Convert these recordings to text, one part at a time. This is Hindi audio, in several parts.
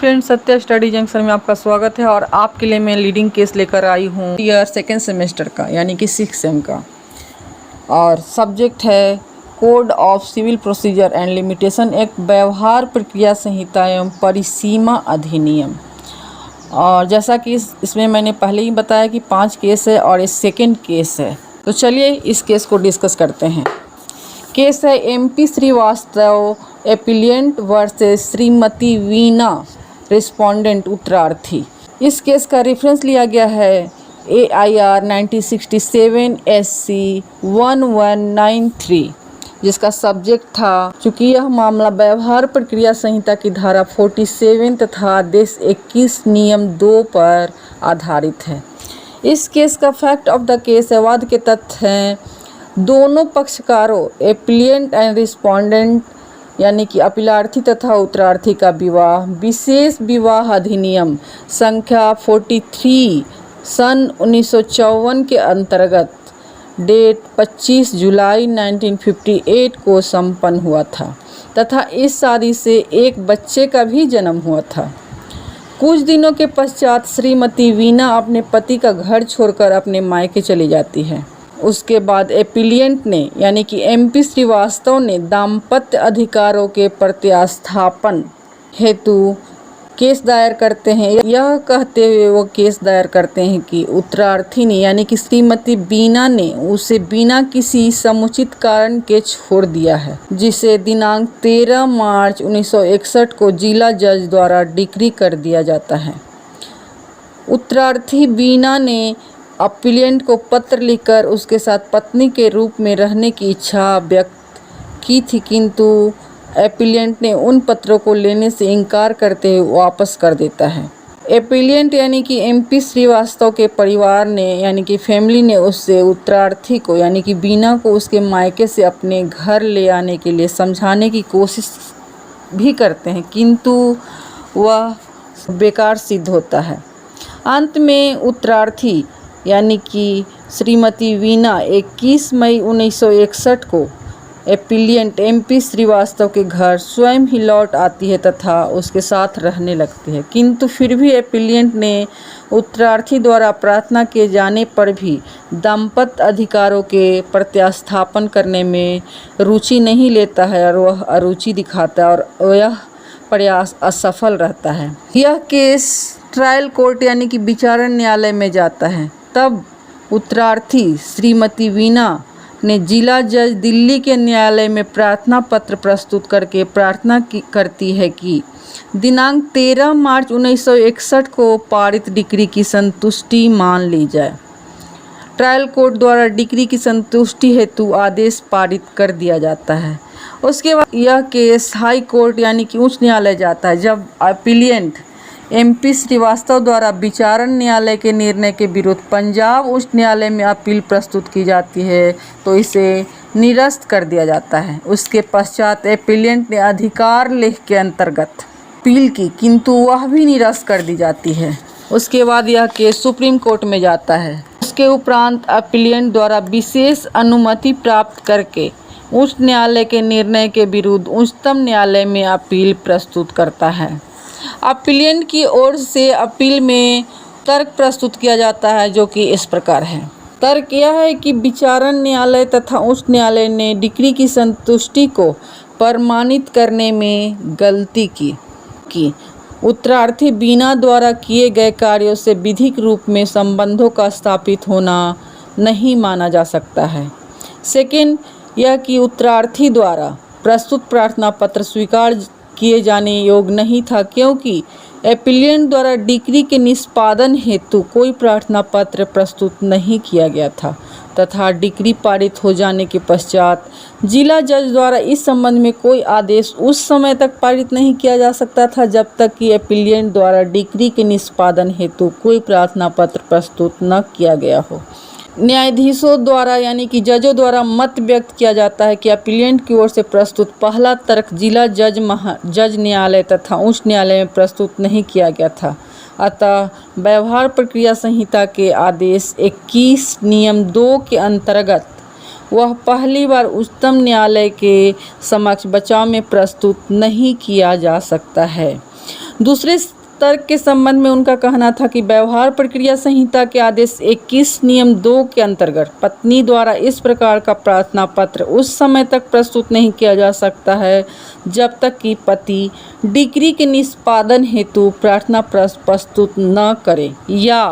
फ्रेंड्स, सत्या स्टडी जंक्शन में आपका स्वागत है और आपके लिए मैं लीडिंग केस लेकर आई हूँ ईयर सेकेंड सेमेस्टर का यानी कि 6 सेम का। और सब्जेक्ट है code of civil procedure and limitation act, व्यवहार प्रक्रिया संहिता एवं परिसीमा अधिनियम। और जैसा कि इसमें मैंने पहले ही बताया कि 5 केस है और ये सेकेंड केस है, तो चलिए इस केस को डिस्कस करते हैं। केस है MP Srivastava appellant versus Shrimati Veena respondent उत्तरार्थी। इस केस का रेफरेंस लिया गया है AIR 1967 SC 1193, जिसका सब्जेक्ट था, चूँकि यह मामला व्यवहार प्रक्रिया संहिता की धारा 47 तथा आदेश 21 नियम 2 पर आधारित है। इस केस का फैक्ट ऑफ द केस है, वाद के तथ्य हैं, दोनों पक्षकारों एप्लिएंट एंड रिस्पोंडेंट यानी कि अपीलार्थी तथा उत्तरार्थी का विवाह विशेष विवाह अधिनियम संख्या 43 सन 1954 के अंतर्गत डेट 25 जुलाई 1958 को संपन्न हुआ था तथा इस शादी से एक बच्चे का भी जन्म हुआ था। कुछ दिनों के पश्चात श्रीमती वीना अपने पति का घर छोड़कर अपने मायके चली जाती है। उसके बाद एपिलियंट ने यानी कि MP श्रीवास्तव ने दाम्पत्य अधिकारों के प्रत्यास्थापन हेतु केस दायर करते हैं। यह कहते हुए वो केस दायर करते हैं कि उत्तरार्थी ने यानी कि श्रीमती वीना ने उसे बिना किसी समुचित कारण के छोड़ दिया है, जिसे दिनांक 13 मार्च 1961 को जिला जज द्वारा डिक्री कर दिया जाता है। उत्तरार्थी वीना ने अपीलियंट को पत्र लिखकर उसके साथ पत्नी के रूप में रहने की इच्छा व्यक्त की थी, किंतु अपीलियंट ने उन पत्रों को लेने से इनकार करते हुए वापस कर देता है। अपीलियंट यानी कि MP श्रीवास्तव के परिवार ने यानी कि फैमिली ने उससे उत्तरार्थी को यानी कि वीना को उसके मायके से अपने घर ले आने के लिए समझाने की कोशिश भी करते हैं, किंतु वह बेकार सिद्ध होता है। अंत में उत्तरार्थी यानी कि श्रीमती वीना 21 मई 1961 को एपिलियंट MP श्रीवास्तव के घर स्वयं ही लौट आती है तथा उसके साथ रहने लगती है, किंतु फिर भी एपिलियंट ने उत्तरार्थी द्वारा प्रार्थना किए जाने पर भी दाम्पत्य अधिकारों के प्रत्यास्थापन करने में रुचि नहीं लेता है और वह अरुचि दिखाता है और यह प्रयास असफल रहता है। यह केस ट्रायल कोर्ट यानी कि विचारण न्यायालय में जाता है। तब उत्तरार्थी श्रीमती वीना ने जिला जज दिल्ली के न्यायालय में प्रार्थना पत्र प्रस्तुत करके प्रार्थना करती है कि दिनांक 13 मार्च 1961 को पारित डिक्री की संतुष्टि मान ली जाए। ट्रायल कोर्ट द्वारा डिक्री की संतुष्टि हेतु आदेश पारित कर दिया जाता है। उसके बाद यह केस हाई कोर्ट यानी कि उच्च न्यायालय जाता है। जब अपीलियंट MP श्रीवास्तव द्वारा विचारण न्यायालय के निर्णय के विरुद्ध पंजाब उच्च न्यायालय में अपील प्रस्तुत की जाती है तो इसे निरस्त कर दिया जाता है। उसके पश्चात अपीलियंट ने अधिकार लेख के अंतर्गत अपील की, किंतु वह भी निरस्त कर दी जाती है। उसके बाद यह केस सुप्रीम कोर्ट में जाता है। उसके उपरांत अपीलियंट द्वारा विशेष अनुमति प्राप्त करके उच्च न्यायालय के निर्णय के विरुद्ध उच्चतम न्यायालय में अपील प्रस्तुत करता है। अपीलियंट की ओर से अपील में तर्क प्रस्तुत किया जाता है, जो कि इस प्रकार है। तर्क यह है कि विचारण न्यायालय तथा उच्च न्यायालय ने डिक्री की संतुष्टि को प्रमाणित करने में गलती की उत्तरार्थी वीना द्वारा किए गए कार्यों से विधिक रूप में संबंधों का स्थापित होना नहीं माना जा सकता है। सेकेंड, यह कि उत्तरार्थी द्वारा प्रस्तुत प्रार्थना पत्र स्वीकार किए जाने योग्य नहीं था, क्योंकि एपिलियंट द्वारा डिक्री के निष्पादन हेतु कोई प्रार्थना पत्र प्रस्तुत नहीं किया गया था तथा डिक्री पारित हो जाने के पश्चात जिला जज द्वारा इस संबंध में कोई आदेश उस समय तक पारित नहीं किया जा सकता था जब तक कि एपिलियंट द्वारा डिक्री के निष्पादन हेतु कोई प्रार्थना पत्र प्रस्तुत न किया गया हो। न्यायाधीशों द्वारा यानी कि जजों द्वारा मत व्यक्त किया जाता है कि अपीलियंट की ओर से प्रस्तुत पहला तर्क जिला जज न्यायालय तथा उच्च न्यायालय में प्रस्तुत नहीं किया गया था। अतः व्यवहार प्रक्रिया संहिता के आदेश 21 नियम 2 के अंतर्गत वह पहली बार उच्चतम न्यायालय के समक्ष बचाव में प्रस्तुत नहीं किया जा सकता है। दूसरे तर्क के संबंध में उनका कहना था कि व्यवहार प्रक्रिया संहिता के आदेश 21 नियम 2 के अंतर्गत पत्नी द्वारा इस प्रकार का प्रार्थना पत्र उस समय तक प्रस्तुत नहीं किया जा सकता है जब तक कि पति डिक्री के निष्पादन हेतु प्रार्थना प्रस्तुत न करे या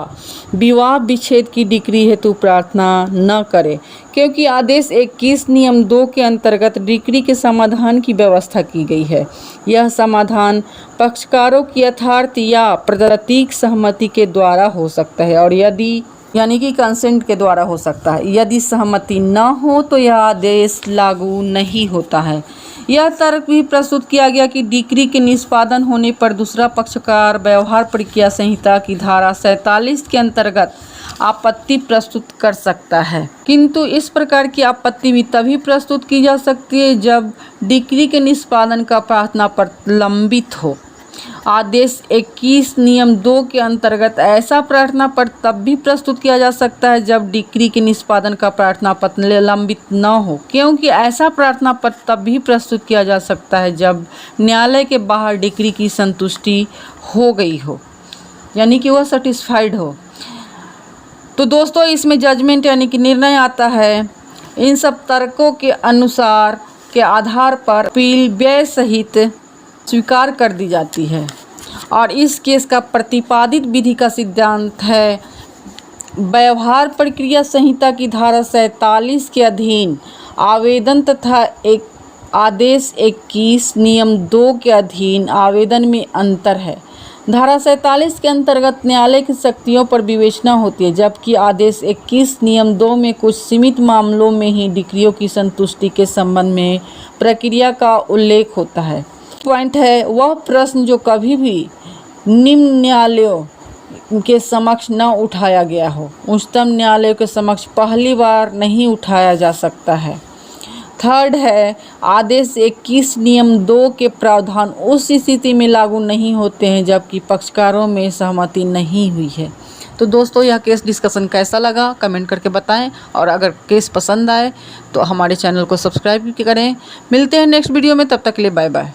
विवाह विच्छेद की डिक्री हेतु प्रार्थना न करे, क्योंकि आदेश 21 नियम 2 के अंतर्गत डिक्री के समाधान की व्यवस्था की गई है। यह समाधान पक्षकारों की यथार्थ या प्रतीक सहमति के द्वारा हो सकता है और यानी कि कंसेंट के द्वारा हो सकता है। यदि सहमति न हो तो यह आदेश लागू नहीं होता है। यह तर्क भी प्रस्तुत किया गया कि डिक्री के निष्पादन होने पर दूसरा पक्षकार व्यवहार प्रक्रिया संहिता की धारा 47 के अंतर्गत आपत्ति प्रस्तुत कर सकता है, किंतु इस प्रकार की आपत्ति भी तभी प्रस्तुत की जा सकती है जब डिक्री के निष्पादन का प्रार्थना पत्र लंबित हो। आदेश 21 नियम 2 के अंतर्गत ऐसा प्रार्थना पत्र तब भी प्रस्तुत किया जा सकता है जब डिक्री के निष्पादन का प्रार्थना पत्र लंबित न हो, क्योंकि ऐसा प्रार्थना पत्र तब भी प्रस्तुत किया जा सकता है जब न्यायालय के बाहर डिक्री की संतुष्टि हो गई हो, यानी कि वह सेटिस्फाइड हो। तो दोस्तों, इसमें जजमेंट यानी कि निर्णय आता है। इन सब तर्कों के अनुसार के आधार पर अपील व्यय सहित स्वीकार कर दी जाती है और इस केस का प्रतिपादित विधि का सिद्धांत है व्यवहार प्रक्रिया संहिता की धारा 47 के अधीन आवेदन तथा एक आदेश 21 नियम 2 के अधीन आवेदन में अंतर है। धारा 47 के अंतर्गत न्यायालय की शक्तियों पर विवेचना होती है, जबकि आदेश 21 नियम 2 में कुछ सीमित मामलों में ही डिक्रियों की संतुष्टि के संबंध में प्रक्रिया का उल्लेख होता है। पॉइंट है वह प्रश्न जो कभी भी निम्न न्यायालयों के समक्ष न उठाया गया हो, उच्चतम न्यायालय के समक्ष पहली बार नहीं उठाया जा सकता है। थर्ड है आदेश 21 नियम 2 के प्रावधान उस स्थिति में लागू नहीं होते हैं जबकि पक्षकारों में सहमति नहीं हुई है। तो दोस्तों, यह केस डिस्कशन कैसा लगा कमेंट करके बताएं और अगर केस पसंद आए तो हमारे चैनल को सब्सक्राइब भी करें। मिलते हैं नेक्स्ट वीडियो में, तब तक के लिए बाय बाय।